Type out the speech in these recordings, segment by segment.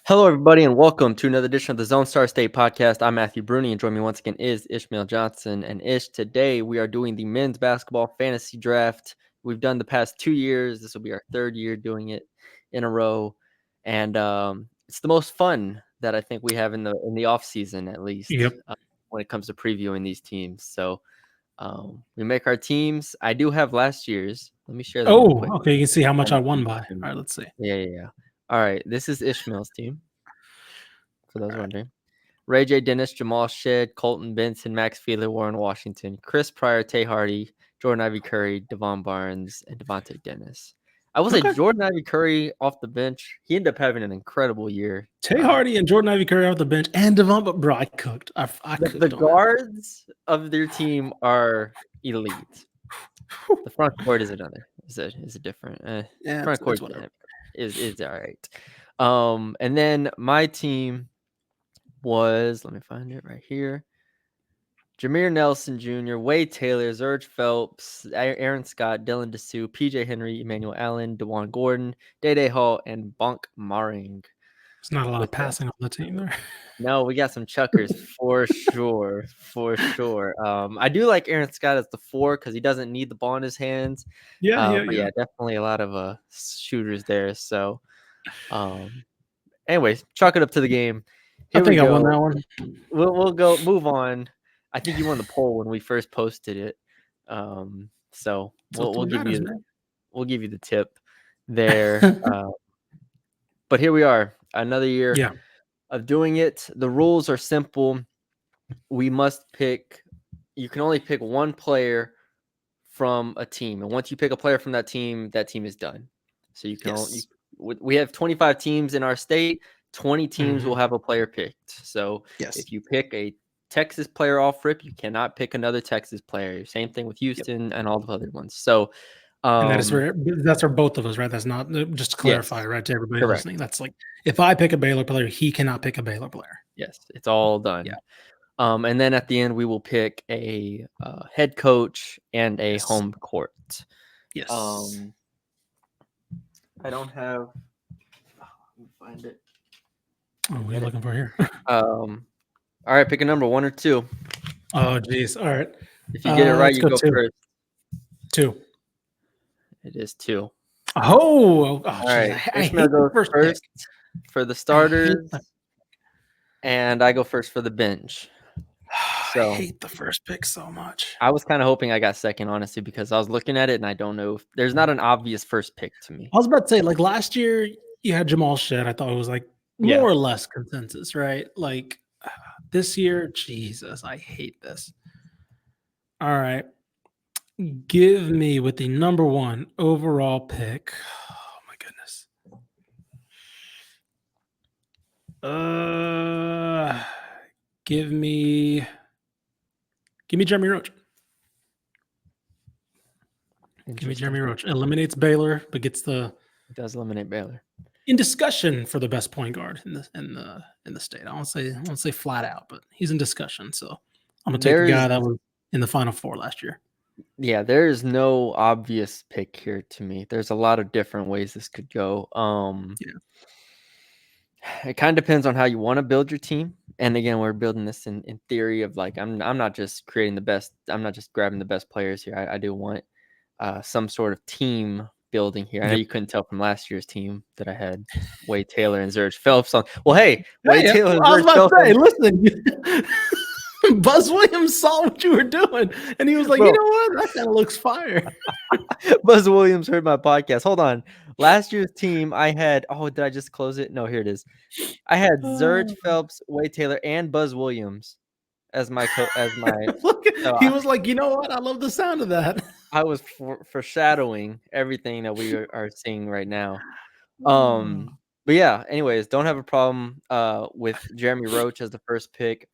Hello, everybody, and welcome to another edition of the Zone Star State podcast. I'm Matthew Brune, and joining me once again is Ishmael Johnson. And Ish, today we are doing the men's basketball fantasy draft. We've done the past 2 years. This will be our third year doing it in a row, and it's the most fun that I think we have in the off season, at least, Yep. when it comes to previewing these teams. So we make our teams. I do have last year's. Let me share them real Oh, quick. okay. You can see how much I won by. All right, let's see. Yeah. All right, this is Ishmael's team, for those All right. wondering. Ray J. Dennis, Jamal Shedd, Colton Benson, Max Feeler, Warren Washington, Chris Pryor, Tay Hardy, Jordan Ivy Curry, Devon Barnes, and Devontae Dennis. I will say Okay. Jordan Ivy Curry off the bench, he ended up having an incredible year. Tay Hardy and Jordan Ivy Curry off the bench, and Devon, but bro, I cooked. I cooked The on guards of their team are elite. The front court is another. Is a different. Yeah, front court it's whatever. is all right. And then my team was, let me find it right here. Jameer Nelson Jr., Wade Taylor, Zurge Phelps, Aaron Scott, Dylan Dessou, PJ Henry, Emmanuel Allen, DeJuan Gordon, Day Hall, and Bonk Maring. It's not a lot of with that. passing on the team there. No, we got some chuckers for sure. I do like Aaron Scott as the 4 because he doesn't need the ball in his hands. Yeah. Yeah, definitely a lot of shooters there. So, anyways, chalk it up to the game. Here I think we I go. won that one. We'll go move on. I think you won the poll when we first posted it. So we'll give you the tip there. But here we are, another year of doing it. The rules are simple. We must pick. You can only pick one player from a team, and once you pick a player from that team is done. So you can. We have 25 teams in our state. 20 teams will have a player picked. So if you pick a Texas player off rip, you cannot pick another Texas player. Same thing with Houston and all the other ones. So and that's for both of us, right? That's not, just to clarify, right, to everybody listening. That's like, if I pick a Baylor player, he cannot pick a Baylor player. Yes, it's all done. And then at the end, we will pick a head coach and a home court. Yes. I don't have. Let me find it. Oh, what are you looking for here? All right, pick a number, 1 or 2. Oh, geez. All right. If you get it right, you go first. 2. It is 2. Oh, all right. Ishmael goes first for the starters, and I go first for the bench. So, I hate the first pick so much. I was kind of hoping I got second, honestly, because I was looking at it and I don't know if there's not an obvious first pick to me. I was about to say, like last year, you had Jamal Shedd. I thought it was like more or less consensus, right? Like this year, Jesus, I hate this. All right. Give me with the number 1 overall pick. Oh my goodness. Give me Jeremy Roach. Give me Jeremy Roach. Eliminates Baylor, but gets it does eliminate Baylor. In discussion for the best point guard in the state. I won't say flat out, but he's in discussion. So I'm gonna take a guy that was in the Final Four last year. Yeah, there is no obvious pick here to me. There's a lot of different ways this could go. It kind of depends on how you want to build your team. And again, we're building this in theory of like I'm not just creating the best. I'm not just grabbing the best players here. I do want some sort of team building here. I know you couldn't tell from last year's team that I had Wade Taylor and Zurge Phelps on. Well, hey, Wade Taylor and Zurge Phelps. Hey, listen. Buzz Williams saw what you were doing, and he was like, you know what? That kind of looks fire. Buzz Williams heard my podcast. Hold on. Last year's team, I had, did I just close it? No, here it is. I had Zurge Phelps, Wade Taylor, and Buzz Williams as my he was like, you know what? I love the sound of that. I was foreshadowing everything that we are seeing right now. But yeah, anyways, don't have a problem with Jeremy Roach as the first pick.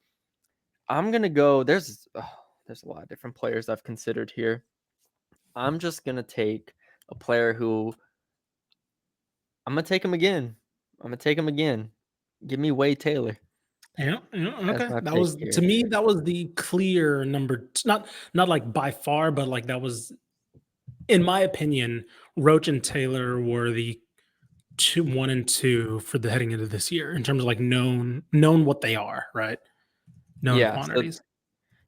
I'm gonna go. There's a lot of different players I've considered here. I'm just gonna take a player who I'm gonna take him again. Give me Wade Taylor. Yeah, okay. That was to me. That was the clear number. Not like by far, but like that was, in my opinion, Roach and Taylor were the 1 and 2 for the heading into this year in terms of like known what they are, right? Known quantities.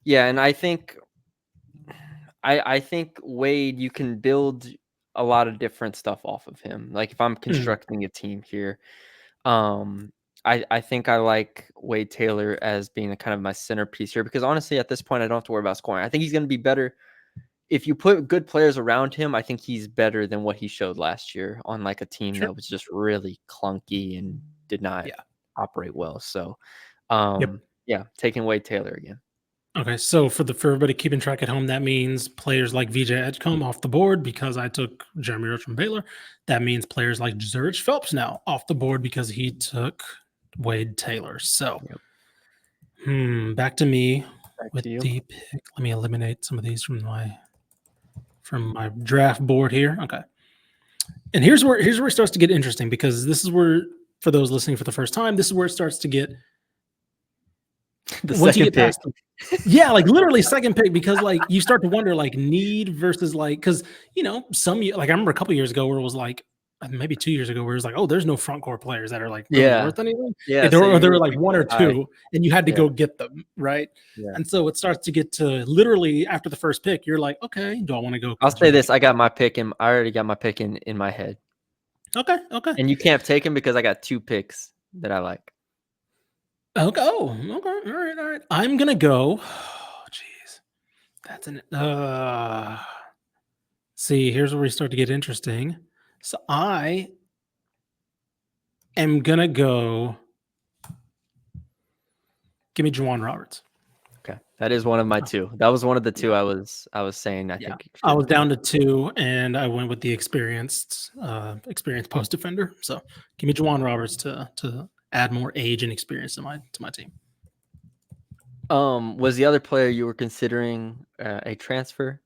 And I think Wade, you can build a lot of different stuff off of him. Like if I'm constructing a team here, I think I like Wade Taylor as being kind of my centerpiece here because honestly, at this point, I don't have to worry about scoring. I think he's going to be better if you put good players around him. I think he's better than what he showed last year on like a team that was just really clunky and did not operate well. So, taking Wade Taylor again. Okay, so for everybody keeping track at home, that means players like VJ Edgecombe off the board because I took Jeremy Roach from Baylor. That means players like Zurich Phelps now off the board because he took Wade Taylor. So, back to me with the pick. Let me eliminate some of these from my draft board here. Okay, and here's where it starts to get interesting because this is where, for those listening for the first time, this is where it starts to get once you get past like literally second pick, because like you start to wonder like need versus like, because some, like I remember a couple years ago where it was like maybe 2 years ago where it was like, oh, there's no front court players that are like really worth anything. There were like one or two and you had to go get them, right? And so it starts to get to literally after the first pick, you're like, okay, do I want to go? I'll say this, I got my pick and I already got my pick in my head. Okay. And you can't take him because I got 2 picks that I like. Okay. Oh, okay. All right. I'm gonna go. Oh, jeez. That's an see, here's where we start to get interesting. So I am gonna go. Give me Juwan Roberts. Okay, that is one of my 2. That was one of the 2 I was saying. I think I was down to 2, and I went with the experienced post defender. So give me Juwan Roberts to add more age and experience to my team. Was the other player you were considering a transfer?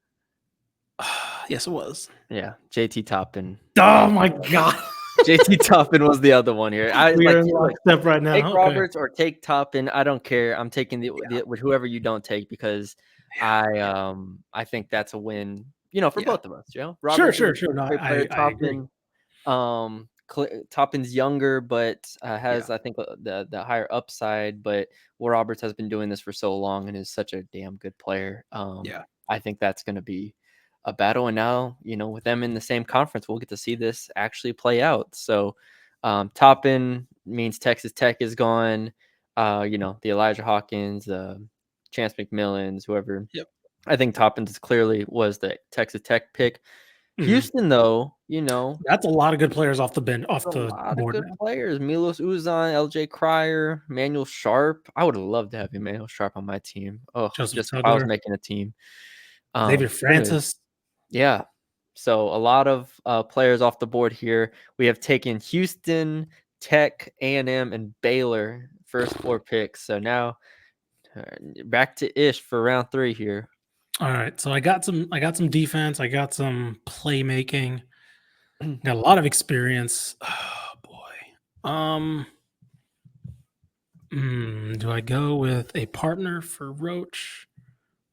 Yes, it was. Yeah, JT Toppin. Oh my god. JT Toppin was the other one here. I We're in lockstep right now. Take Roberts or take Toppin. I don't care. I'm taking the with whoever you don't take because I think that's a win. For both of us. Roberts sure. No, I agree. Toppin's younger, but has I think the higher upside. But Roberts has been doing this for so long and is such a damn good player. I think that's going to be a battle. And now, with them in the same conference, we'll get to see this actually play out. So Toppin means Texas Tech is gone. The Elijah Hawkins, Chance McMillans, whoever. I think Toppin clearly was the Texas Tech pick. Houston, though, that's a lot of good players off the bench, off the board. Good players: Milos Uzan, LJ Cryer, Manuel Sharp. I would have loved to have Manuel Sharp on my team. Oh, just if I was making a team. Xavier Francis. Yeah. So a lot of players off the board here. We have taken Houston, Tech, A&M, and Baylor first 4 picks. So now back to Ish for round 3 here. All right. So I got some defense. I got some playmaking. Got a lot of experience. Oh boy. Do I go with a partner for Roach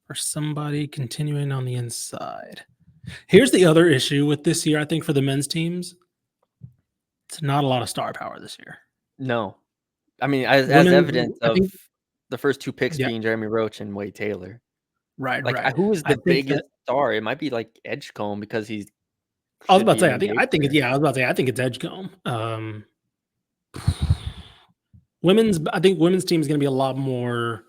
or somebody continuing on the inside? Here's the other issue with this year, I think, for the men's teams. It's not a lot of star power this year. No. I mean, as evidence of the first 2 picks being Jeremy Roach and Wade Taylor. Right. Who is the biggest star? It might be like Edgecombe because he's. I was about to say, I think it's Edgecombe. I think women's team is going to be a lot more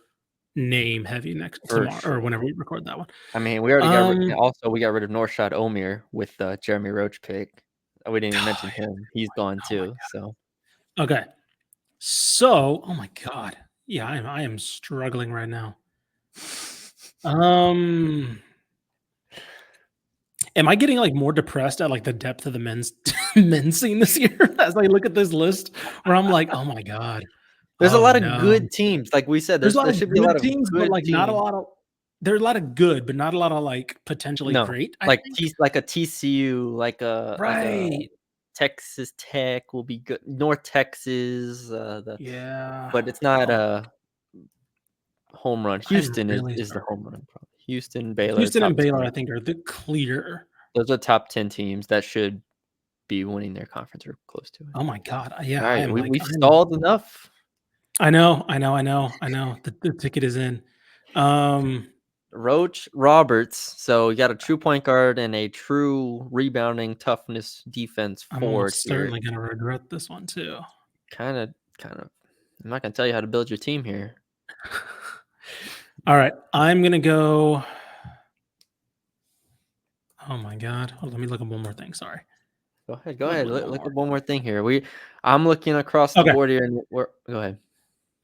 name heavy next tomorrow or whenever we record that one. I mean, we already we got rid of Norshad Omier with the Jeremy Roach pick. We didn't even mention him. He's gone too. So okay. So, oh my god, yeah, I am struggling right now. Am I getting like more depressed at like the depth of the men's scene this year as I look at this list where I'm like, oh my god. There's a lot of good teams, like we said. There should be a lot of teams, but like not a lot of. There's a lot of good, but not a lot of like potentially great. Like a TCU, like a Texas Tech will be good. North Texas, but it's not a home run. Houston is the home run. Probably. Houston, Baylor. Houston and Baylor, I think, are the clear. Those are top 10 teams that should be winning their conference or close to it. Oh my God. Yeah. All I right, am we've stalled enough. I know. The ticket is in. Roach Roberts. So you got a true point guard and a true rebounding toughness defense I'm forward almost here. certainly gonna regret this one too. Kind of. I'm not gonna tell you how to build your team here. All right, I'm gonna go. Oh my God! Let me look up one more thing. Sorry. Go ahead. Look up one more thing here. I'm looking across the board here, and go ahead.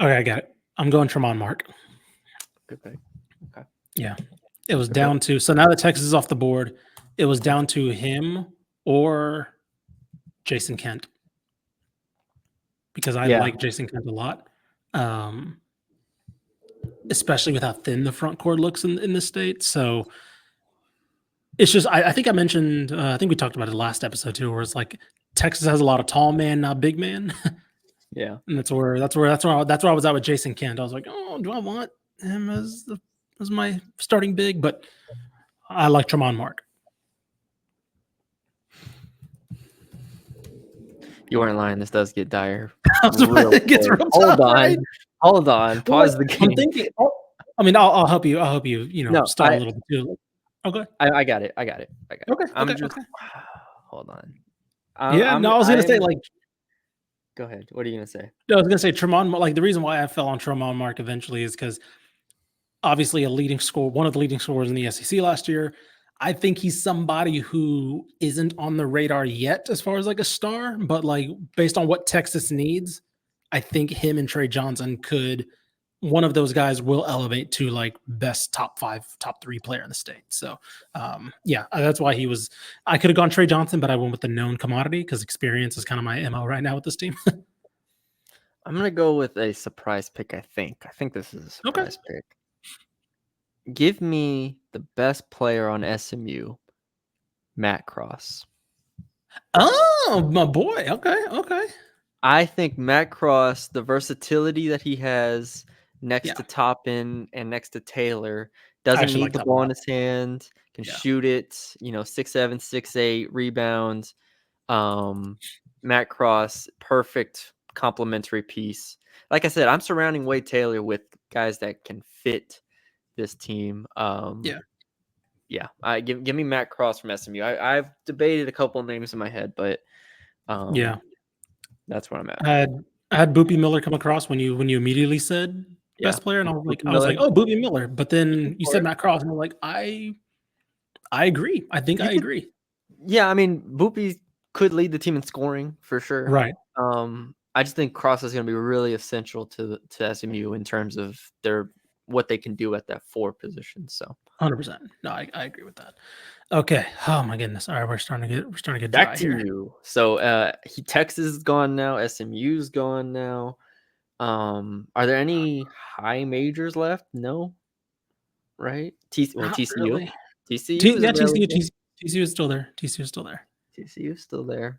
Okay, I got it. I'm going Tremont Mark. Good pick. Okay. Yeah, it was down to, so now that Texas is off the board, it was down to him or Jason Kent, because I like Jason Kent a lot, especially with how thin the front court looks in the state. So it's just, I think I mentioned, I think we talked about it last episode too, where it's like Texas has a lot of tall man, not big man. Yeah, and that's where I was at with Jason Kent. I was like, oh, do I want him as my starting big? But I like Tremont Mark. you weren't lying. This does get dire. It gets real Hold tough, on. right? Hold on. Pause the game. I'm thinking. I mean, I'll help you. I'll help you. Stall a little bit too. Okay. I got it. Okay. Okay. Hold on. I was gonna say, like. Go ahead. What are you gonna say? I was gonna say Tremont. Like, the reason why I fell on Tremont Mark eventually is because obviously one of the leading scorers in the SEC last year. I think he's somebody who isn't on the radar yet as far as like a star, but like based on what Texas needs, I think him and Trey Johnson one of those guys will elevate to like best top 5, top 3 player in the state. So that's why I could have gone Trey Johnson, but I went with the known commodity because experience is kind of my MO right now with this team. I'm going to go with a surprise pick, I think. I think this is a surprise pick. Give me the best player on SMU, Matt Cross. Oh, my boy. Okay. I think Matt Cross, the versatility that he has next to Toppin and next to Taylor, doesn't need the ball in his hand, can shoot it, 6'7", 6'8", rebounds. Matt Cross, perfect complementary piece. Like I said, I'm surrounding Wade Taylor with guys that can fit this team. Give me Matt Cross from SMU. I've debated a couple of names in my head, but that's where I'm at. I had Boopy Miller come across when you immediately said best player, and I was like, oh, Boopy Miller. But then you said Matt Cross, and I'm like, I agree. I think I agree. Yeah, I mean, Boopy could lead the team in scoring for sure. Right. I just think Cross is going to be really essential to SMU in terms of what they can do at that 4 position. So 100%. No, I agree with that. Okay. Oh my goodness. All right, we're starting to get back to you. So Texas is gone now. SMU's gone now. Are there any high majors left? No. Right? TCU. Really. TCU is TCU is still there. TCU is still there. TCU is still there.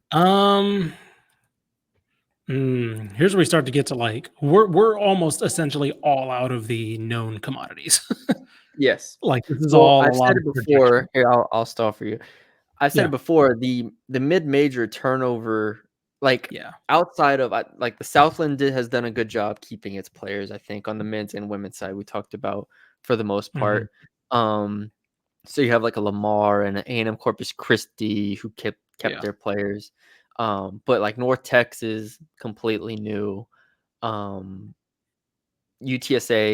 Here's where we start to get to like we're almost essentially all out of the known commodities. Yes. Like this is all. I've said it before. Here, I'll stall for you. I said it before. The mid-major turnover, outside of like the Southland has done a good job keeping its players. I think on the men's and women's side, we talked about for the most part. So you have like a Lamar and an A&M Corpus Christi who kept their players. But like North Texas, completely new. UTSA,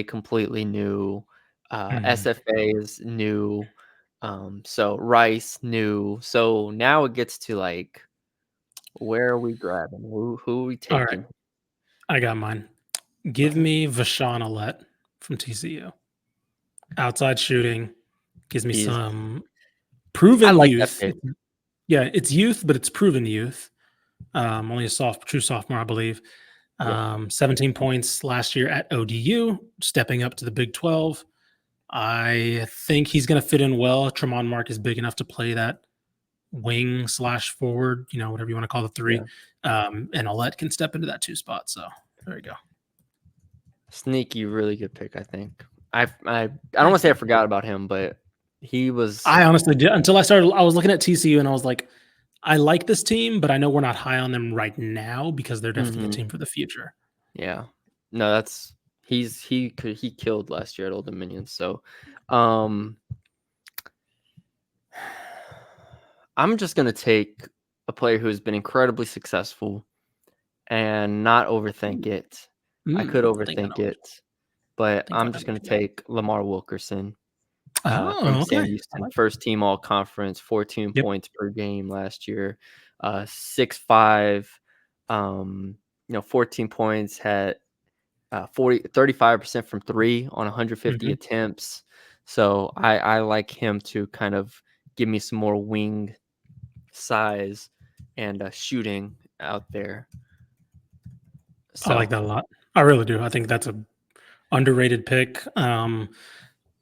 completely new. SFA is new. So Rice, new. So now it gets to like, where are we grabbing? Who are we taking? All right. I got mine. Give me Vashawn Alette from TCU. Outside shooting gives me some proven youth. Yeah, it's youth, but it's proven youth. Only a true sophomore, I believe. 17 points last year at ODU, stepping up to the Big 12. I think he's going to fit in well. Tremont Mark is big enough to play that wing / forward, whatever you want to call the 3. And Alette can step into that 2 spot. So there you go. Sneaky, really good pick, I think. I don't want to say I forgot about him, but he was. I honestly did until I was looking at TCU and I was like, I like this team, but I know we're not high on them right now because they're definitely a team for the future. Yeah. No, that's he killed last year at Old Dominion. So I'm just gonna take a player who has been incredibly successful and not overthink it. I could I think I overthink know. it, but I think I I'm know just what gonna you got. take Lamar Wilkerson from Oh, Sam okay. I Houston. like it. First team all conference, 14 Yep. points per game last year, 6'5", 14 points, had 35% from three on 150 Mhm. attempts. So I like him to kind of give me some more wing size and shooting out there. I like So that a lot. I really do. I think that's a underrated pick.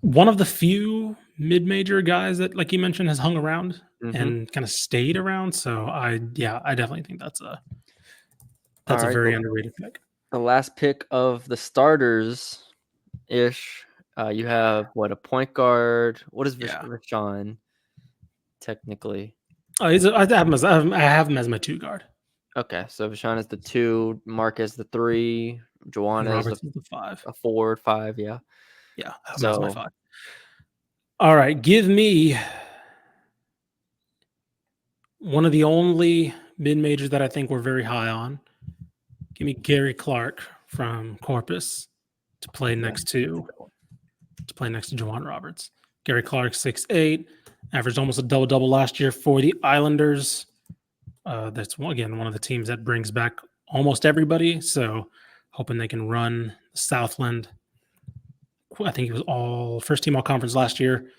One of the few mid-major guys that, like you mentioned, has hung around mhm. and kind of stayed around. So I definitely think that's All a right, very underrated pick. the last pick of the starters ish. You have what, a point guard? What is Yeah. Rashawn technically? I have him as my 2 guard. Okay, so Rashawn is the 2, Mark is the 3, And Joanna is Roberts is the 5. a 4, 5, yeah. Yeah, I have him as my So 5. All right, give me one of the only mid-majors that I think we're very high on. Give me Gary Clark from Corpus to play yeah, next that's a to good one. Juwan Roberts. Gary Clark, 6'8", averaged almost a double-double last year for the Islanders. That's, again, one of the teams that brings back almost everybody, so hoping they can run Southland. I think he was all first team all conference last year.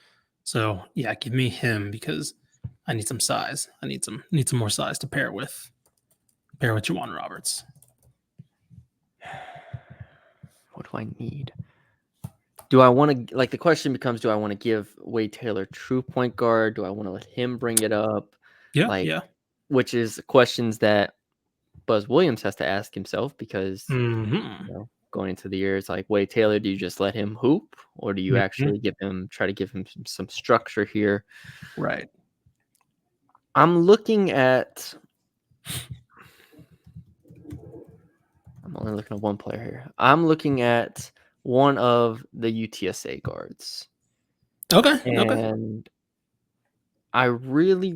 So yeah, give me him because I need some size. I need some more size to pair with Juwan Roberts. What do I need? Do I want to, like, the question becomes, do I want to give Wade Taylor true point guard? Do I want to let him bring it up? Yeah, Like, yeah. which is questions that Buzz Williams has to ask himself because, Mm-hmm. going into the year, it's like, Wade Taylor, do you just let him hoop, or do you Mm-hmm. actually try to give him some structure here? Right. I'm looking at, I'm only looking at one player here. I'm looking at one of the UTSA guards. Okay. Okay. And I really,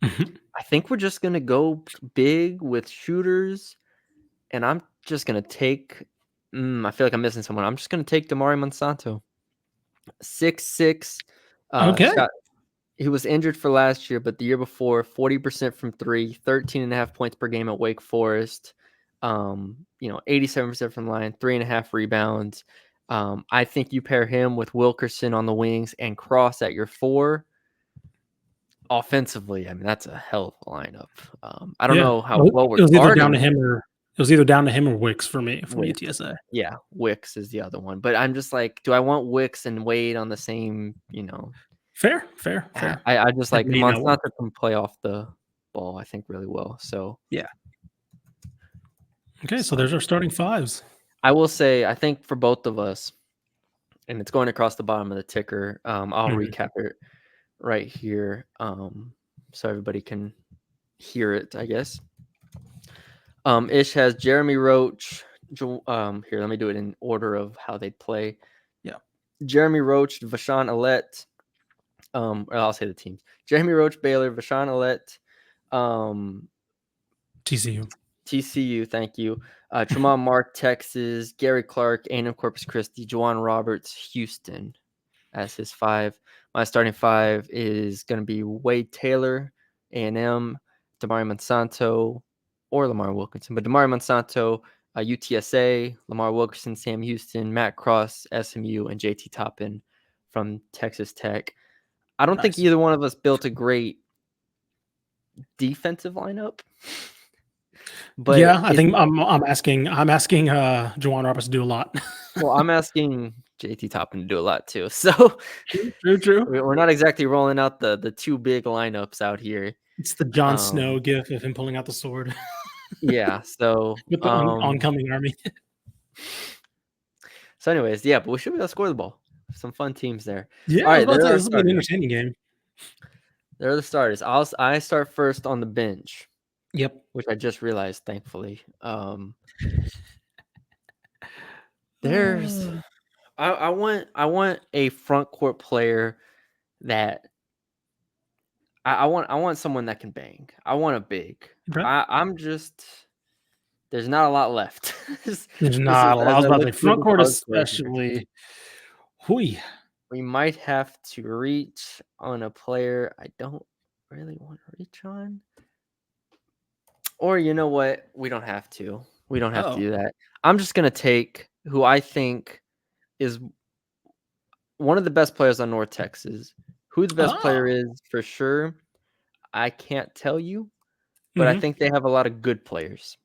Mm-hmm. I think we're just gonna go big with shooters, and I'm just gonna take. I feel like I'm missing someone. I'm just gonna take Damari Monsanto, 6'6". Okay. Shot. He was injured for last year, but the year before, 40% from three, 13.5 points per game at Wake Forest. 87% from the line, 3.5 rebounds. I think you pair him with Wilkerson on the wings and Cross at your 4. Offensively, I mean, that's a hell of a lineup. I don't Yeah. know how Well, well we're it was either down to guarding him or Wicks for me for Wicks. UTSA. Yeah, Wicks is the other one. But I'm just like, do I want Wicks and Wade on the same, Fair. Fair. Fair. I just That like may not work. Monsanto can play off the ball, I think, really well. So, Yeah. Okay. So so there's our starting fives. I will say, I think for both of us, and it's going across the bottom of the ticker. I'll Mhm. recap it right here, so everybody can hear it, I guess. Ish has Jeremy Roach. Here, let me do it in order of how they play. Yeah. Jeremy Roach, Vashawn Alette. I'll say the teams: Jeremy Roach, Baylor, Vashawn Alette, TCU. Thank you. Tremont Mark, Texas. Gary Clark, A&M Corpus Christi. Juwan Roberts, Houston, as his 5. My starting 5 is going to be Wade Taylor, A&M, Damari Monsanto, or Lamar Wilkinson. But Damari Monsanto, UTSA, Lamar Wilkerson, Sam Houston, Matt Cross, SMU, and JT Toppin from Texas Tech. I don't think Nice. either one of us built a great defensive lineup. But Yeah, I think I'm asking Juwan Roberts to do a lot. well, I'm asking JT Toppin to do a lot too. So True. we're not exactly rolling out the 2 big lineups out here. It's the Jon Um, Snow gif of him pulling out the sword yeah. So with the oncoming army. so anyways, yeah, but we should be able to score the ball. Some fun teams there. Yeah, All I was right, about to there say are this will be an starters. entertaining game. They're the starters. I start first on the bench. Yep. Which I just realized, thankfully. There's I want a front court player that I want someone that can bang. I want a big. Okay. I'm just there's not a lot left. There's This is not a lot. I as was I about to look say through front the court card story here. especially. Hui. We might have to reach on a player I don't really want to reach on. Or you know what? We don't have to. We don't have to do that. I'm just gonna take who I think is one of the best players on North Texas. Who the best player is for sure, I can't tell you, but I think they have a lot of good players.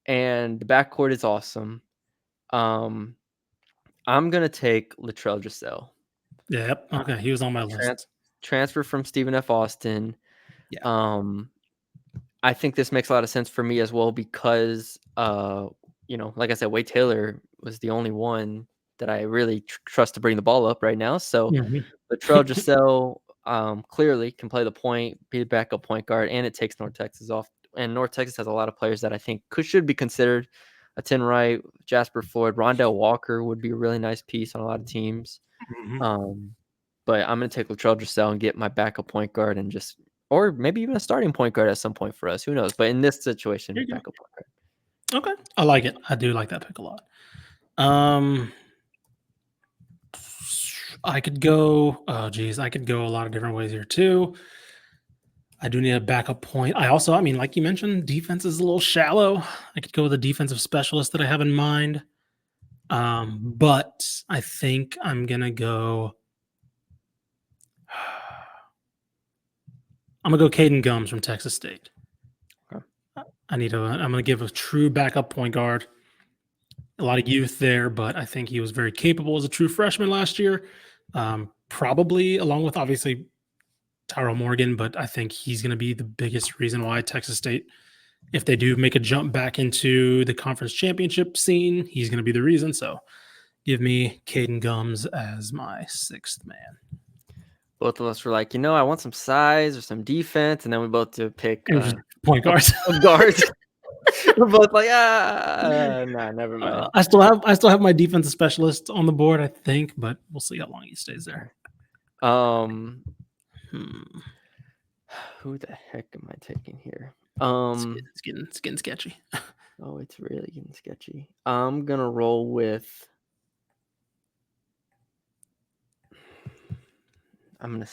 And the backcourt is awesome. I'm gonna take Latrell Giselle. Yep. Okay. He was on my list. Transfer from Stephen F. Austin. Yeah. I think this makes a lot of sense for me as well because, like I said, Wade Taylor was the only one that I really trust to bring the ball up right now. So Latrell Giselle clearly can play the point, be a backup point guard, and it takes North Texas off. And North Texas has a lot of players that I think should be considered. A Tin Wright, Jasper Floyd, Rondell Walker would be a really nice piece on a lot of teams. But I'm going to take Latrell Giselle and get my backup point guard and just, or maybe even a starting point guard at some point for us. Who knows? But in this situation, backup point guard. Okay. I like it. I do like that pick a lot. I could go, I could go a lot of different ways here too. I do need a backup point. I mean, like you mentioned, defense is a little shallow. I could go with a defensive specialist that I have in mind. But I think I'm gonna go. I'm gonna go Caden Gums from Texas State. Okay. I'm gonna give a true backup point guard. A lot of youth there, but I think he was very capable as a true freshman last year. Probably along with obviously Tyrell Morgan, but I think he's going to be the biggest reason why Texas State, if they do make a jump back into the conference championship scene, he's going to be the reason. So give me Caden Gums as my sixth man. Both of us were like, I want some size or some defense, and then we both did pick point guards. Guards. We're both like, nah, never mind. I still have my defensive specialist on the board, I think, but we'll see how long he stays there. Who the heck am I taking here? It's getting sketchy. Oh, it's really getting sketchy. I'm gonna roll with. I'm gonna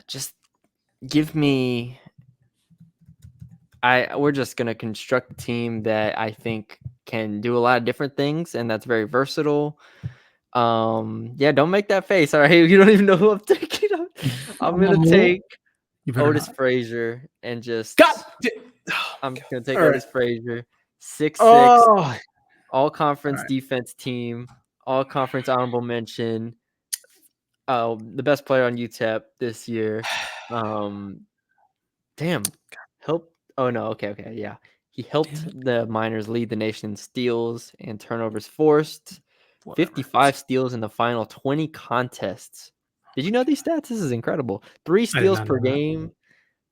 just give me. We're just gonna construct a team that I think can do a lot of different things, and that's very versatile. Don't make that face. All right, you don't even know who I'm taking. I'm gonna take Otis Frazier and just. I'm gonna take Otis Frazier, 6'6", all conference defense team, all conference honorable mention. The best player on UTEP this year. Help. Oh no, okay, yeah. He helped the Miners lead the nation in steals and turnovers forced. 55 steals in the final 20 contests. Did you know these stats? This is incredible. 3 steals per game.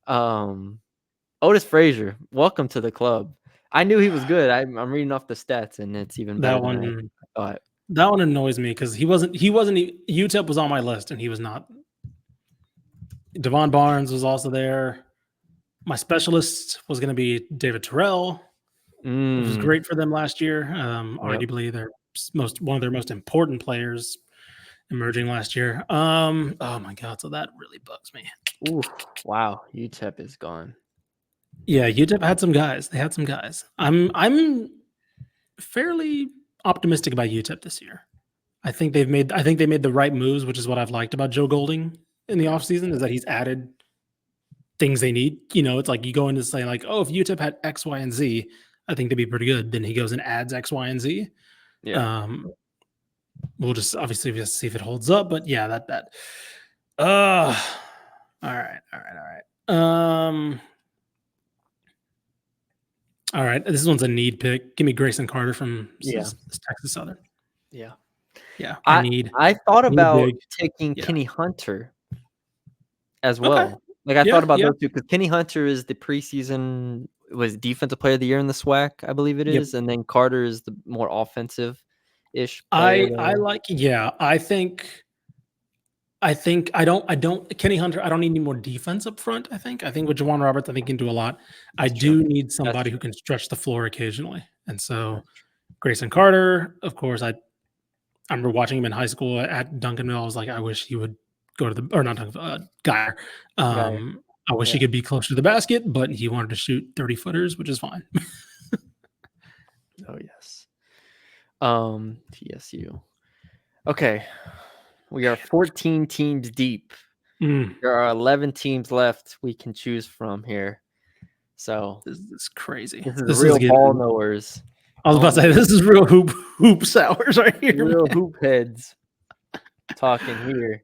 Otis Frazier, welcome to the club. I knew he was good. I'm reading off the stats, and it's even better than I thought. That one annoys me because he wasn't. UTEP was on my list, and he was not. Devon Barnes was also there. My specialist was going to be David Terrell, which was great for them last year. Arguably, one of their most important players emerging last year. Oh my god! So that really bugs me. Ooh, wow, UTEP is gone. Yeah, UTEP had some guys. They had some guys. I'm fairly optimistic about UTEP this year. I think they made the right moves, which is what I've liked about Joe Golding in the offseason, is that he's added things they need. It's like you go in to say like, oh, if UTEP had X, Y, and Z, I think they'd be pretty good. Then he goes and adds X, Y, and Z. Yeah. We'll just obviously see if it holds up, but yeah, that. All right. All right. This one's a need pick. Give me Grayson Carter from Texas Southern. Yeah. Yeah, I thought about big. taking Yeah. Kenny Hunter as Okay. well. Like, I thought Yeah, about yeah. those 2 because Kenny Hunter is the preseason was defensive player of the year in the SWAC, I believe it Yep. is, and then Carter is the more offensive-ish player I there. like I don't Kenny Hunter, I don't need any more defense up front, I think. I think with Jawan Roberts, I think he can do a lot. I That's true. do need That's somebody who true. can stretch the floor occasionally. And so That's true. Grayson Carter, of course, I remember watching him in high school at Duncanville. I was like, I wish he would go to the or not Duncanville, Geyer. Guy. I wish he Yeah. could be closer to the basket, but he wanted to shoot 30 footers, which is fine. Oh, yes. TSU. Okay. We are 14 teams deep. There are 11 teams left we can choose from here. So This is crazy. this is This is real ball getting knowers. I was about to say this is real hoops hours right here, Real man. hoop heads talking here.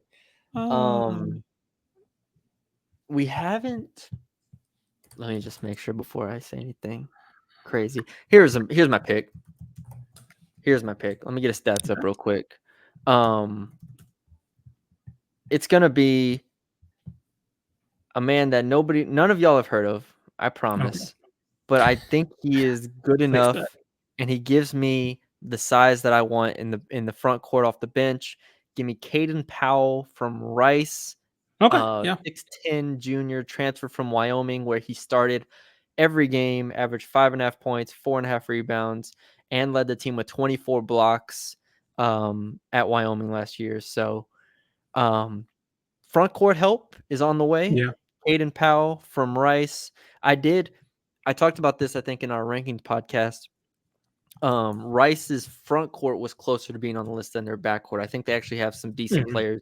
Um, We haven't. Let me just make sure before I say anything crazy. Here's my pick. Here's my pick. Let me get his stats up real quick. It's gonna be a man that none of y'all have heard of. I promise. okay. But I think he is good Place that. enough, and he gives me the size that I want in the front court off the bench. Give me Caden Powell from Rice, Okay. Yeah. 6'10" junior, transfer from Wyoming, where he started every game, averaged 5.5 points, 4.5 rebounds, and led the team with 24 blocks at Wyoming last year. So front court help is on the way. Yeah. Caden Powell from Rice. I talked about this, I think, in our rankings podcast. Rice's front court was closer to being on the list than their back court. I think they actually have some decent Mhm. players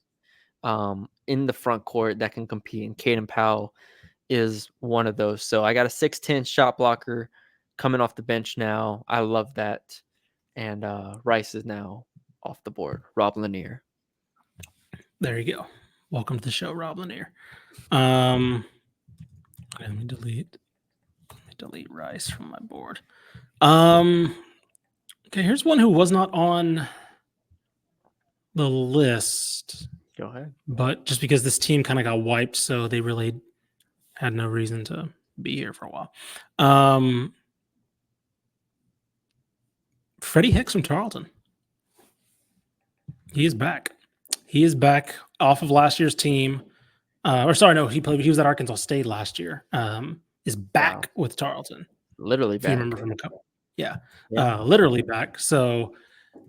in the front court that can compete, and Caden Powell is one of those. So I got a 6'10" shot blocker coming off the bench now. I love that. And Rice is now off the board. Rob Lanier. There you go. Welcome to the show, Rob Lanier. Let me delete Rice from my board. Okay, here's one who was not on the list, Go ahead. but just because this team kind of got wiped, so they really had no reason to be here for a while. Freddie Hicks from Tarleton. He is back. He is back off of last year's team. He was at Arkansas State last year. Is back with Tarleton. Literally If you back. remember from a couple. Yeah. Yeah. Literally back. So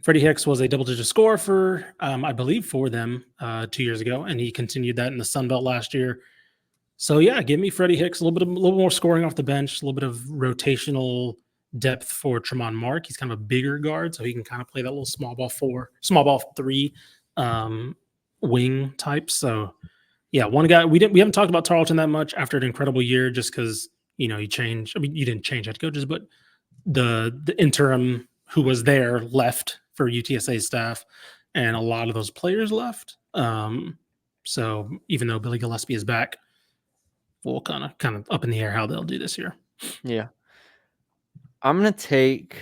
Freddie Hicks was a double-digit scorer for, I believe, for them 2 years ago, and he continued that in the Sun Belt last year. So yeah, give me Freddie Hicks, a little more scoring off the bench, a little bit of rotational depth for Tremont Mark. He's kind of a bigger guard, so he can kind of play that little small ball three wing type. So yeah, one guy we haven't talked about Tarleton that much after an incredible year, just because you changed. I mean, you didn't change head coaches, but the interim who was there left for UTSA staff, and a lot of those players left. So even though Billy Gillespie is back, we'll kind of up in the air how they'll do this year. Yeah. I'm going to take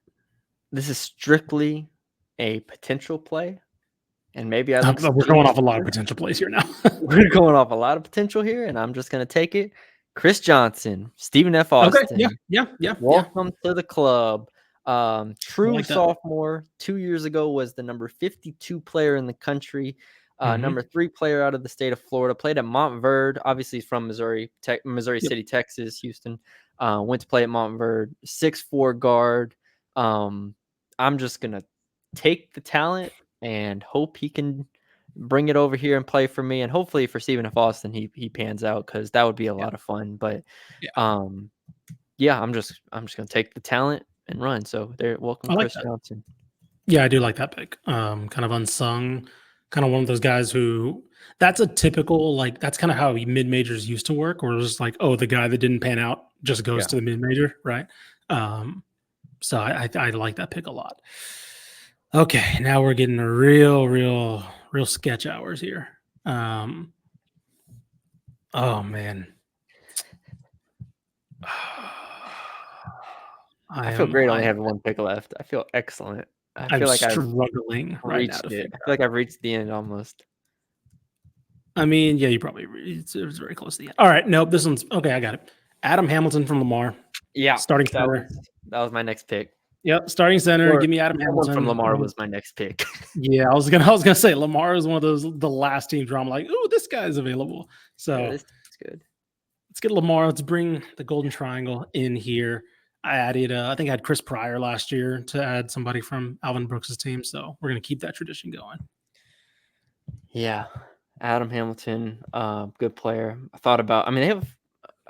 – this is strictly a potential play, and maybe I look We're going off a lot of potential plays here now. We're going off a lot of potential here, and I'm just going to take it. Chris Johnson, Stephen F. Okay. Austin. Yeah. Welcome to the club. True like that. sophomore. 2 years ago was the number 52 player in the country. Number 3 player out of the state of Florida. Played at Montverde. Obviously, he's from Missouri City, Texas, Houston. Went to play at Montverde. 6'4" guard. I'm just going to take the talent and hope he can bring it over here and play for me. And hopefully for Stephen F. Austin, he pans out, because that would be a lot of fun. But yeah, I'm just gonna take the talent and run. So there, welcome I like Chris that. Johnson. Yeah, I do like that pick. Kind of unsung, kind of one of those guys who that's a typical, like, that's kind of how mid majors used to work, where it was just like, oh, the guy that didn't pan out just goes to the mid major, right? So I like that pick a lot. Okay, now we're getting a real sketch hours here. Oh man. I feel great only having one pick left. I feel excellent. I I'm feel like I've struggling right now reached to it. figure I feel like I've reached the end almost. I mean, yeah, you probably it was very close to the end. All right, nope, this one's okay. I got it. Adam Hamilton from Lamar, Yeah, starting that center. was my next pick. Yep, starting center. Or Give me Adam someone from Hamilton. Lamar was my next pick. Yeah, I was gonna say Lamar is one of the last teams where I'm like, oh, this guy's available. So Yeah, this is good. let's get Lamar. Let's bring the Golden Triangle in here. I added, I think I had Chris Pryor last year to add somebody from Alvin Brooks' team. So we're gonna keep that tradition going. Yeah, Adam Hamilton, good player. I mean, they have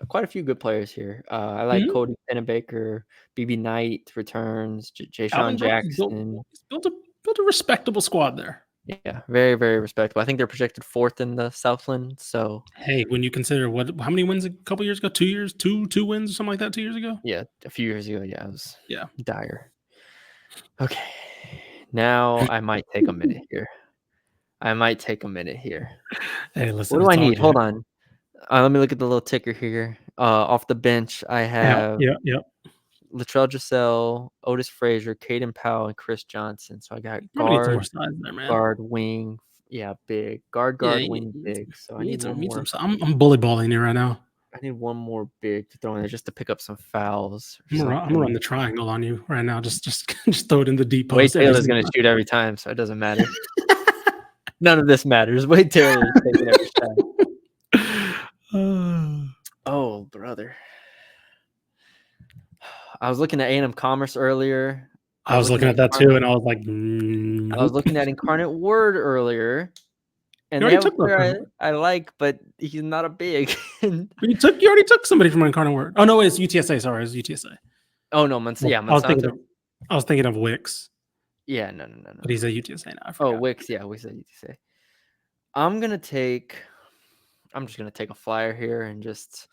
quite a few good players here. I like Mhm. Cody Pennebaker, BB Knight returns, Ja'Shawn Alvin Brooks built Jackson. he's built a respectable squad there. Yeah, very, very respectable. I think they're projected 4th in the Southland. So Hey, when you consider how many wins a couple years ago? 2 years, two wins or something like that 2 years ago? yeah, a few years ago, yeah, it was Yeah. dire. Okay, now I might take a minute here. Hey, What listen, do I it's all need? Hold good. on. Let me look at the little ticker here. Off the bench, I Yeah, have yeah, yeah. Latrell Giselle, Otis Frazier, Caden Powell, and Chris Johnson. So I got Probably need some more size there, man. guard, wing. Yeah, big. Yeah, Wing, big. So I you need one need more. some I'm bully balling you right now. I need one more big to throw in there just to pick up some fouls or I'm gonna run something. the triangle on you right now. Just throw it in the deep Wade post every Taylor's single going to time. shoot every time, so it doesn't matter. None of this matters. Wade Taylor is taking every shot. Oh, brother. I was looking at A&M Commerce earlier. I was looking at that too, and I was like, I was nope. looking at Incarnate Word earlier, and You they already have a took those. player I like, but he's not a big. You already took somebody from Incarnate Word. Oh no, it's UTSA. Sorry, it's UTSA. Oh no, Monsanto. I was thinking of Wicks. Yeah, no. But he's at UTSA now. I Oh, forgot. Wicks. Yeah, Wicks at UTSA. I'm just gonna take a flyer here and just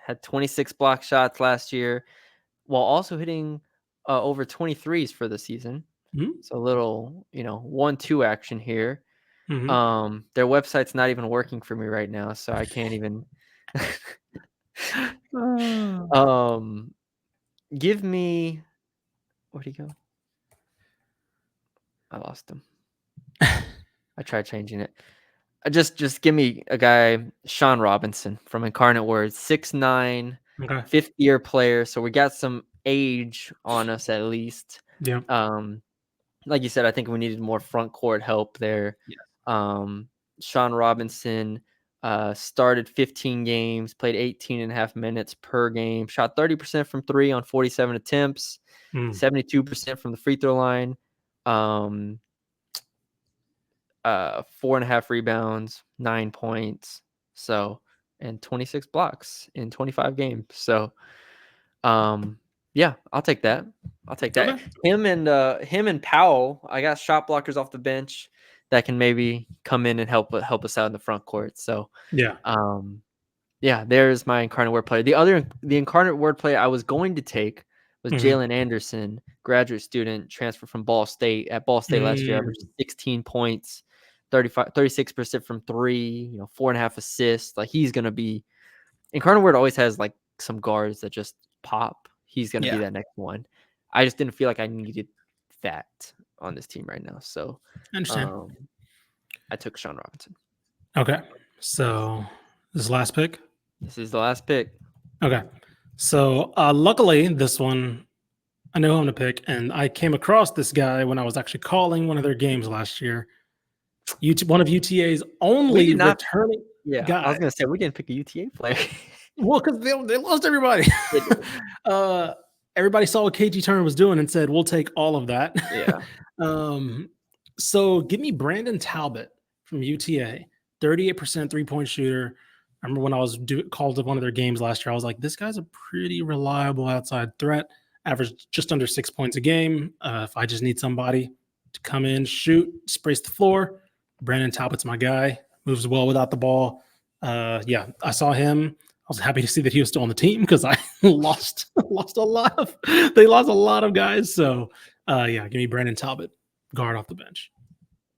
had 26 block shots last year, while also hitting over 23s for the season. Mm-hmm. So a little, 1-2 action here. Mm-hmm. Their website's not even working for me right now, so I can't even. Give me. Where'd he go? I lost him. I tried changing it. Just give me a guy, Sean Robinson from Incarnate Words, 6'9", Okay. 5th-year player. So we got some age on us at least. Yeah. Like you said, I think we needed more front court help there. Yeah. Sean Robinson started 15 games, played 18.5 minutes per game, shot 30% from 3 on 47 attempts, 72% from the free throw line, 4.5 rebounds, 9 points, and 26 blocks in 25 games. So, yeah, I'll take that. Okay. Him and Powell, I got shot blockers off the bench that can maybe come in and help us out in the front court. So, Yeah. yeah, there's my Incarnate Word player. The Incarnate Word player I was going to take was Jalen Anderson, graduate student, transfer from Ball State. At Ball State last year, averaged 16 points, 36% from 3, 4.5 assists. Like, he's gonna be. Incarnate Word always has like some guards that just pop. He's gonna be that next one. I just didn't feel like I needed that on this team right now, so I understand. I took Sean Robinson. Okay, so this last pick. This is the last pick. Okay, so luckily this one I know who I'm gonna pick, and I came across this guy when I was actually calling one of their games last year. One of UTA's only returning. Yeah, guy. I was gonna say we didn't pick a UTA player. Well, because they lost everybody. Everybody saw what KG Turner was doing and said, "We'll take all of that." Yeah. So give me Brandon Talbot from UTA, 38% 3-point shooter. I remember when I was called to one of their games last year, I was like, "This guy's a pretty reliable outside threat. Averaged just under 6 points a game. If I just need somebody to come in, shoot, sprays the floor, Brandon Talbot's my guy. Moves well without the ball." Yeah, I saw him. I was happy to see that he was still on the team because I lost a lot of guys. So yeah, give me Brandon Talbot, guard off the bench.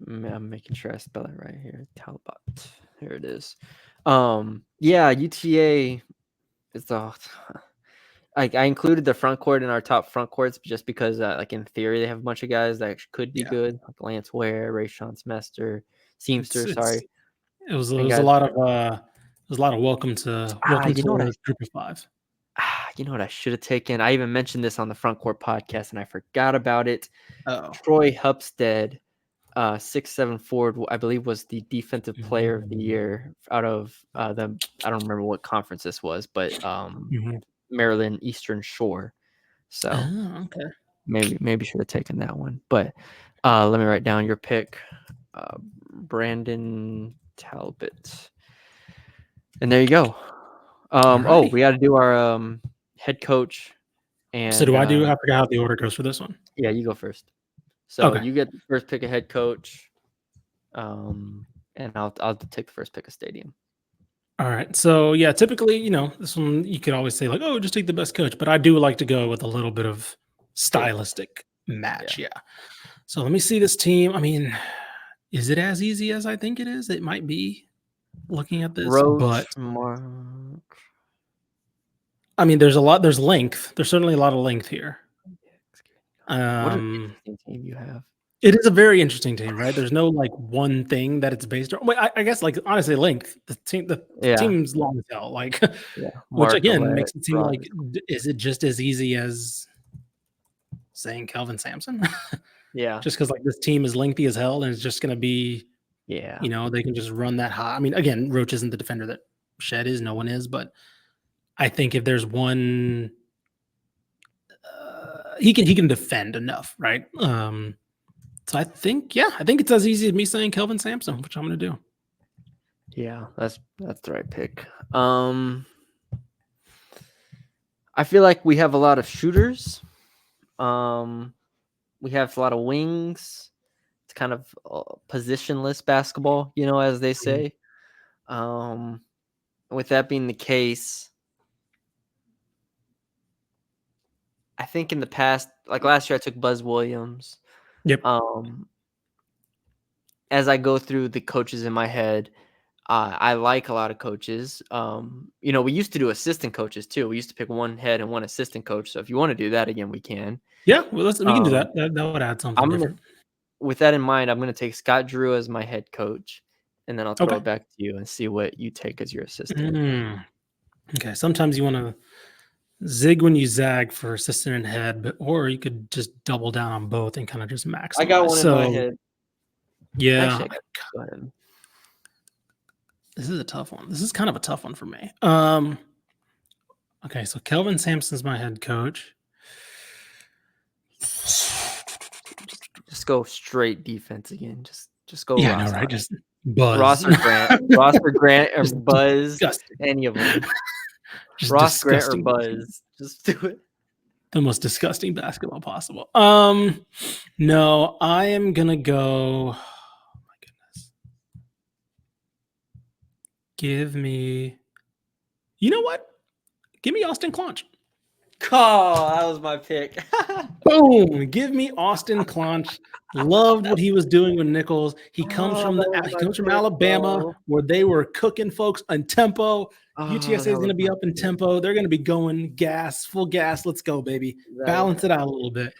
I'm making sure I spell it right here. Talbot. Here it is. Yeah, UTA is I included the front court in our top front courts just because, like in theory, they have a bunch of guys that could be good, like Lance Ware, Rayshawn Semester, Seamster. Sorry, it was a guys, lot of welcome to group of 5. You know what I should have taken? I even mentioned this on the front court podcast and I forgot about it. Oh, Troy Hupstead, 6'7" forward, I believe was the defensive player of the year out of I don't remember what conference this was, but Maryland Eastern Shore. So okay. Maybe should have taken that one. But let me write down your pick. Brandon Talbot. And there you go. Oh, we got to do our head coach. And so do I do? I forgot how the order goes for this one. Yeah, you go first. So you get the first pick of head coach. And I'll take the first pick of stadium. All right. So yeah, typically, this one you could always say like, oh, just take the best coach, but I do like to go with a little bit of stylistic match. Yeah. So let me see this team. I mean, is it as easy as I think it is? It might be, looking at this, Roach, but I mean, there's length. There's certainly a lot of length here. What an interesting team you have. It is a very interesting team, right? There's no like one thing that it's based on. Wait, I guess like honestly, length. The team's long as hell. Like, which again makes it seem like, is it just as easy as saying Kelvin Sampson? Yeah. Just because like this team is lengthy as hell and it's just gonna be, they can just run that high. I mean, again, Roach isn't the defender that Shed is. No one is, but I think if there's one, he can defend enough, right? So I think it's as easy as me saying Kelvin Sampson, which I'm going to do. Yeah, that's the right pick. I feel like we have a lot of shooters. We have a lot of wings. It's kind of positionless basketball, as they say. With that being the case, I think in the past, like last year, I took Buzz Williams. Yep. As I go through the coaches in my head, I like a lot of coaches. We used to do assistant coaches too. We used to pick one head and one assistant coach. So if you want to do that again, we can. Yeah, well, we can do that. That would add something different. With that in mind, I'm going to take Scott Drew as my head coach, and then I'll throw it back to you and see what you take as your assistant. Okay, sometimes you want to zig when you zag for assistant and head, or you could just double down on both and kind of just maximize. I got one in my head. Yeah. Actually, go ahead. This is a tough one. This is kind of a tough one for me. Okay, so Kelvin Sampson's my head coach. Just go straight defense again. Just go. Yeah, Ross, no, right? Just Buzz. Ross or Grant or Buzz. Disgusting. Any of them. Ross, Grant, or Buzz. Just do it. The most disgusting basketball possible. No, I am gonna go. Oh my goodness. Give me. You know what? Give me Austin Clonch. Oh, that was my pick. Boom! Give me Austin Clonch. Loved what he was doing with Nichols. He comes from Alabama, where they were cooking folks on tempo. UTSA is going to be up in tempo. They're going to be going full gas. Let's go, baby. Balance it out a little bit.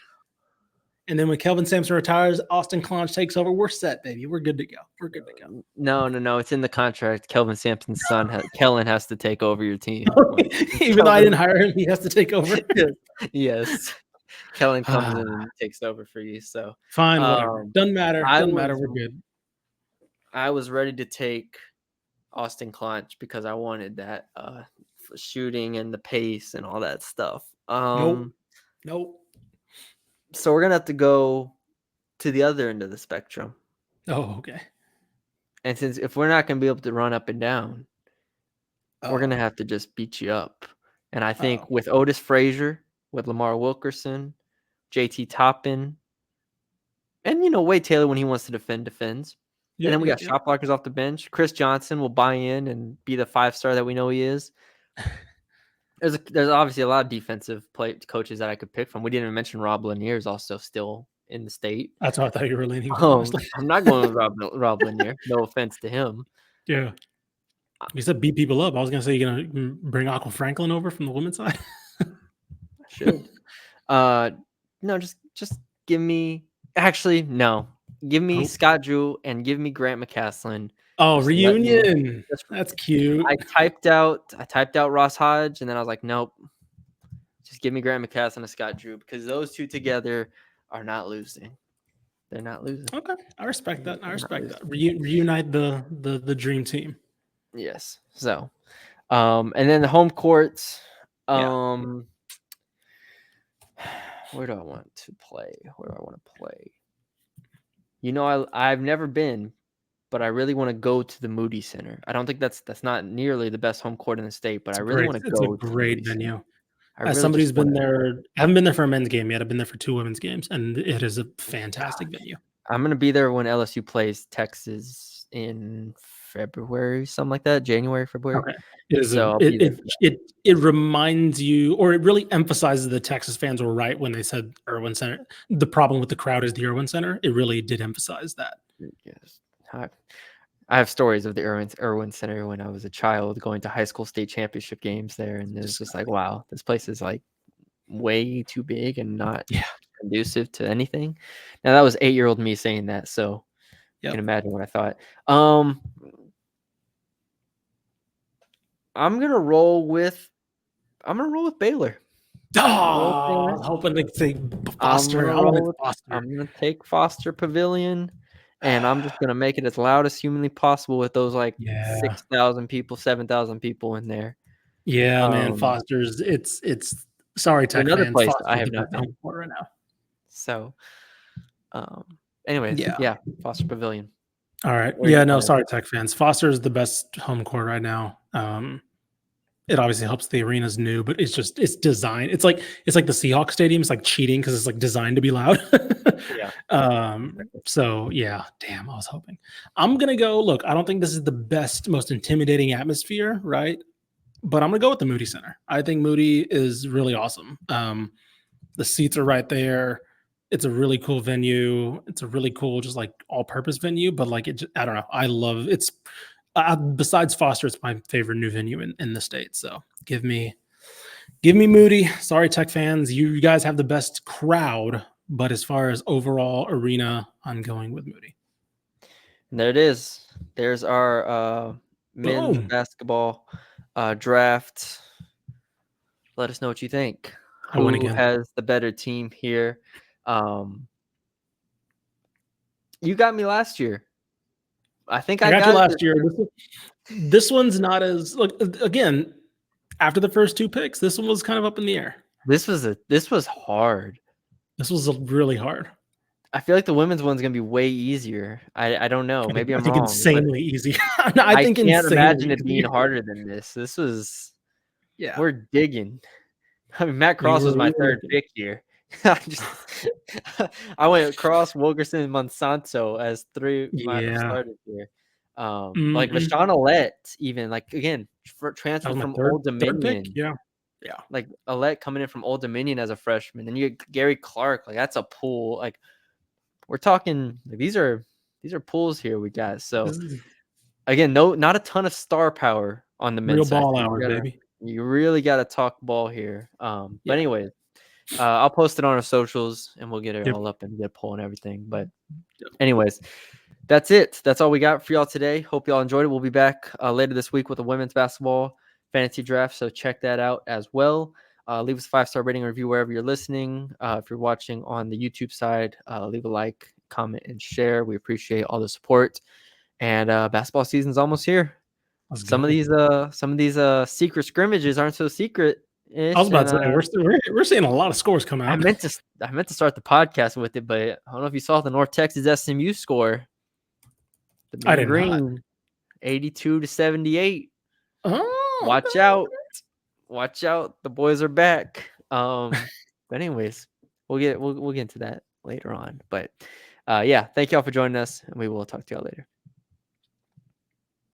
And then when Kelvin Sampson retires, Austin Clonch takes over. We're set, baby. We're good to go. No. It's in the contract. Kelvin Sampson's son, Kellen, has to take over your team. Even though I didn't hire him, he has to take over. Yes. Kellen comes in and takes over for you. So fine, whatever. Doesn't matter. We're good. I was ready to take Austin Clonch because I wanted that shooting and the pace and all that stuff. Nope. So we're gonna have to go to the other end of the spectrum. Oh, okay. And since if we're not gonna be able to run up and down, we're gonna have to just beat you up. And I think with Otis Frazier, with Lamar Wilkerson, JT Toppin, and Wade Taylor when he wants to defends. And then we got shot blockers off the bench. Chris Johnson will buy in and be the 5-star that we know he is. There's obviously a lot of defensive coaches that I could pick from. We didn't even mention Rob Lanier is also still in the state. That's what I thought you were leaning. I'm not going with Rob Lanier. No offense to him. Yeah. You said beat people up. I was going to say you're going to bring Aqua Franklin over from the women's side. Should. No, just give me. Actually, no. Give me Scott Drew and give me Grant McCaslin. Oh, reunion. That's cute. I typed out Ross Hodge, and then I was like, nope. Just give me Grant McCaslin and Scott Drew, because those two together are not losing. They're not losing. Okay, I respect that. I respect that. Reunite the dream team. Yes. So, and then the home courts. Where do I want to play? Where do I want to play? I've never been, but I really want to go to the Moody Center. I don't think that's not nearly the best home court in the state, but I really want to go. It's a great venue. As somebody's been there, I haven't been there for a men's game yet. I've been there for 2 women's games, and it is a fantastic venue. I'm gonna be there when LSU plays Texas in February, something like that. January, February. Okay. It reminds you, or it really emphasizes the Texas fans were right when they said Irwin Center. The problem with the crowd is the Irwin Center. It really did emphasize that. Yes. I have stories of the Irwin Center when I was a child going to high school state championship games there, and it's just like, wow, this place is like way too big and not conducive to anything. Now that was 8-year-old me saying that, so you can imagine what I thought. I'm gonna roll with Baylor. Oh, I was hoping to say Foster. I'm gonna take Foster Pavilion, and I'm just gonna make it as loud as humanly possible with those 6,000 people, 7,000 people in there. Yeah, man, Foster's. It's sorry, Tech another fans. place Foster's I have not been right now. So, anyways, yeah, Foster Pavilion. All right. Yeah, no, sorry, Tech fans. Foster is the best home court right now. It obviously helps the arena's new, but it's designed. It's like the Seahawks stadium. It's like cheating because it's like designed to be loud. So yeah, damn, I was hoping. I'm gonna go. Look, I don't think this is the best, most intimidating atmosphere, right? But I'm gonna go with the Moody Center. I think Moody is really awesome. The seats are right there. It's a really cool venue. It's a really cool, just like all-purpose venue. But like I don't know. I love it's. Besides Foster, it's my favorite new venue in the state. So give me Moody. Sorry, Tech fans. You guys have the best crowd, but as far as overall arena, I'm going with Moody. And there it is. There's our men's basketball draft. Let us know what you think. Who has the better team here? You got me last year. I think I got you last year. This one's not as again. After the first 2 picks, this one was kind of up in the air. This was hard. This was really hard. I feel like the women's one's gonna be way easier. I don't know. Maybe I'm wrong. Insanely easy. I think can't imagine it being harder than this. This was. Yeah, we're digging. I mean, Matt Cross was my third pick here. I went Cross, Wilkerson, and Monsanto as 3 my starters here. Like Rashawn Alette, even again transferred from Old Dominion. Yeah. Like Alette coming in from Old Dominion as a freshman. Then you get Gary Clark. Like that's a pool. Like we're talking. These are pools here we got. So again, not a ton of star power on the men's real side. Ball hours, baby. You really got to talk ball here. But anyway, I'll post it on our socials and we'll get it all up and get a poll and everything. But anyways, that's it. That's all we got for y'all today. Hope y'all enjoyed it. We'll be back later this week with a women's basketball fantasy draft. So check that out as well. Leave us a 5-star rating and review wherever you're listening. If you're watching on the YouTube side, leave a like, comment, and share. We appreciate all the support. And basketball season's almost here. Some of these secret scrimmages aren't so secret. I was about to say we're seeing a lot of scores come out. I meant to start the podcast with it, but I don't know if you saw the North Texas SMU score. I didn't know. 82-78. Oh, watch out! Watch out! The boys are back. But anyways, we'll get into that later on. But yeah, thank y'all for joining us, and we will talk to y'all later.